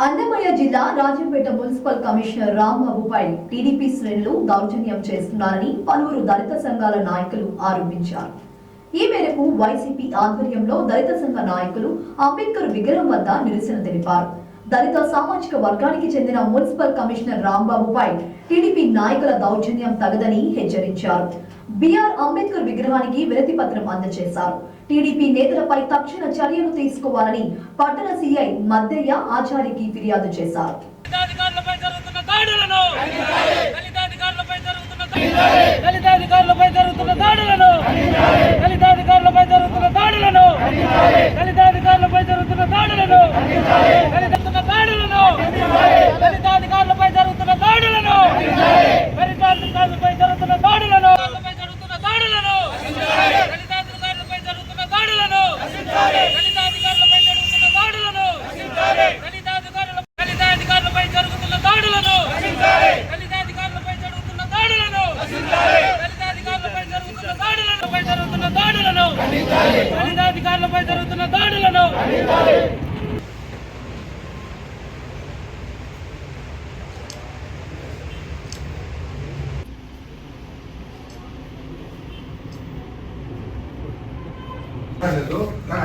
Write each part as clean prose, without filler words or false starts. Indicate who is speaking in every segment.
Speaker 1: అన్నమయ్య జిల్లా Rajampet municipal commissioner రాంబాబుపై TDP శ్రేణులు దౌర్జన్యం చేస్తున్నారని పలువురు దళిత సంఘాల నాయకులు ఆరోపించారు. ఈ మేరకు వైసీపీ ఆధ్వర్యంలో దళిత సంఘ నాయకులు అంబేద్కర్ విగ్రహం వద్ద నిరసన తెలిపారు. దళిత సామాజిక వర్గానికి చెందిన మున్సిపల్ కమిషనర్ రాంబాబుపై టీడీపీ నాయకుల దౌర్జన్యం తగదని హెచ్చరించారు. బిఆర్ అంబేద్కర్ విగ్రహానికి వినతి పత్రం అందజేశారు. టీడీపీ నేతలపై తక్షణ చర్యలు తీసుకోవాలని పట్టణ సీఐ మద్దయ్య ఆచారికి ఫిర్యాదు చేశారు.
Speaker 2: అధికారులపై జరుగుతున్న దాడులను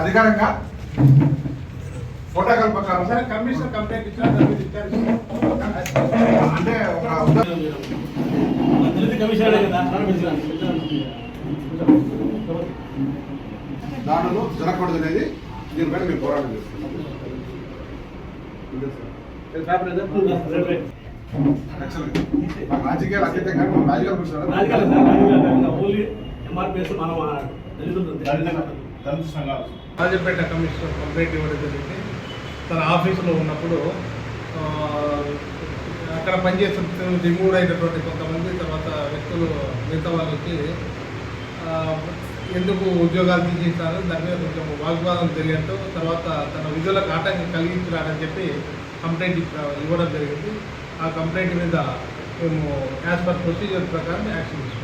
Speaker 3: అధికారంగా ఫోటో కల్పకాలం సరే కమిషనర్ కంప్లైంట్ ఇచ్చారు అంటే దాడులు జరగకూడదు అనేది దీనిపైన మేము పోరాటం చేస్తున్నాం. రాజకీయాలు అతీతంగా
Speaker 4: రాజంపేట కమిషనర్ కంప్లైంట్ ఇవ్వడం జరిగింది. తన ఆఫీసులో ఉన్నప్పుడు అక్కడ పనిచేస్తున్న రిమూవ్ అయినటువంటి కొంతమంది తర్వాత వ్యక్తులు మిగతా వాళ్ళకి ఎందుకు ఉద్యోగాలు తీసేస్తారు దాని మీద కొంచెం వాగ్వాదం జరిగడంతో తర్వాత తన విధులకు ఆటంకం కలిగించారని చెప్పి కంప్లైంట్ ఇవ్వడం జరిగింది. ఆ కంప్లైంట్ మీద మేము యాజ్ పర్ ప్రొసీజర్ ప్రకారం యాక్షన్ తీసుకున్నాం.